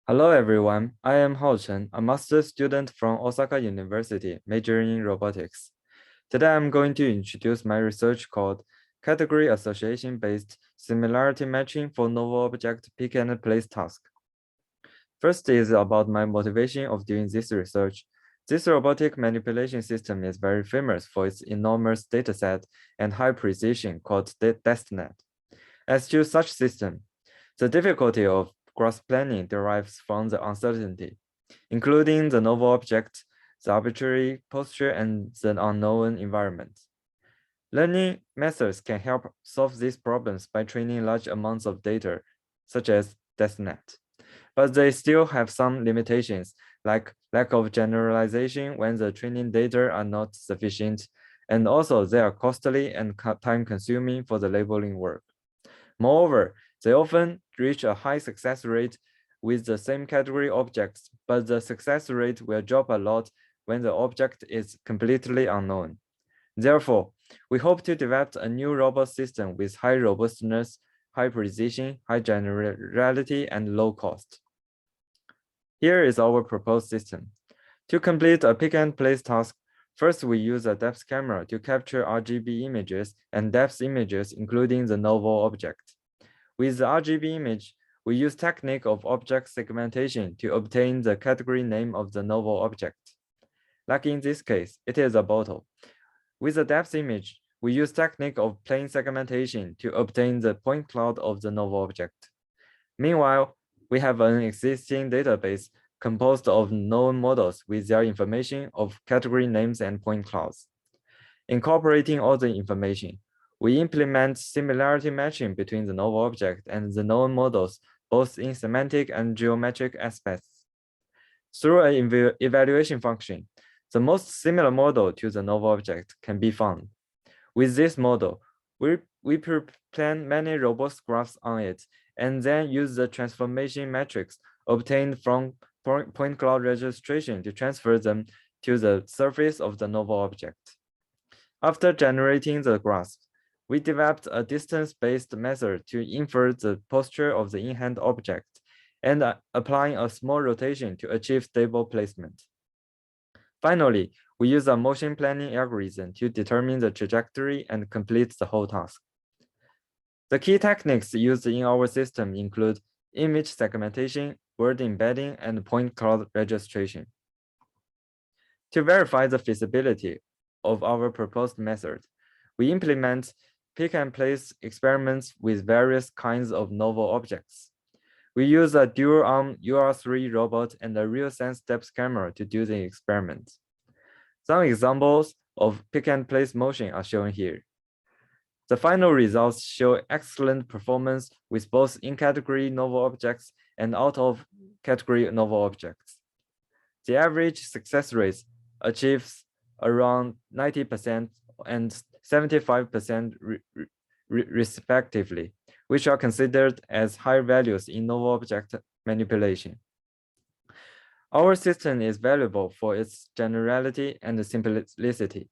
Hello everyone, I am Hao Chen, a master's student from Osaka University, majoring in robotics. Today I'm going to introduce my research called Category Association-Based Similarity Matching for Novel Object Pick and Place Task. First is about my motivation of doing this research. This robotic manipulation system is very famous for its enormous dataset and high precision called DESTnet. As to such system, the difficulty of graph planning derives from the uncertainty, including the novel object, the arbitrary posture, and the unknown environment. Learning methods can help solve these problems by training large amounts of data, such as DESTnet. But they still have some limitations, like lack of generalization when the training data are not sufficient, and also they are costly and time-consuming for the labeling work. Moreover, they often reach a high success rate with the same category objects, but the success rate will drop a lot when the object is completely unknown. Therefore, we hope to develop a new robot system with high robustness, high precision, high generality, and low cost. Here is our proposed system. To complete a pick and place task, first we use a depth camera to capture RGB images and depth images, including the novel object. With the RGB image, we use technique of object segmentation to obtain the category name of the novel object. Like in this case, it is a bottle. With the depth image, we use technique of plane segmentation to obtain the point cloud of the novel object. Meanwhile, we have an existing database composed of known models with their information of category names and point clouds. Incorporating all the information, we implement similarity matching between the novel object and the known models, both in semantic and geometric aspects. Through an evaluation function, the most similar model to the novel object can be found. With this model, we plan many robust graphs on it and then use the transformation matrix obtained from point cloud registration to transfer them to the surface of the novel object. After generating the graphs, we developed a distance-based method to infer the posture of the in-hand object and applying a small rotation to achieve stable placement. Finally, we use a motion planning algorithm to determine the trajectory and complete the whole task. The key techniques used in our system include image segmentation, word embedding, and point cloud registration. To verify the feasibility of our proposed method, we implement pick and place experiments with various kinds of novel objects. We use a dual-arm UR3 robot and a real-sense depth camera to do the experiment. Some examples of pick and place motion are shown here. The final results show excellent performance with both in-category novel objects and out-of-category novel objects. The average success rate achieves around 90% and 75% respectively, which are considered as high values in novel object manipulation. Our system is valuable for its generality and simplicity.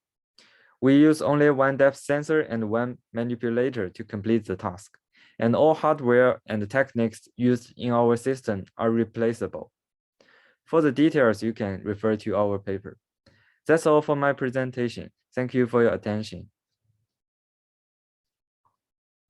We use only one depth sensor and one manipulator to complete the task, and all hardware and techniques used in our system are replaceable. For the details, you can refer to our paper. That's all for my presentation. Thank you for your attention.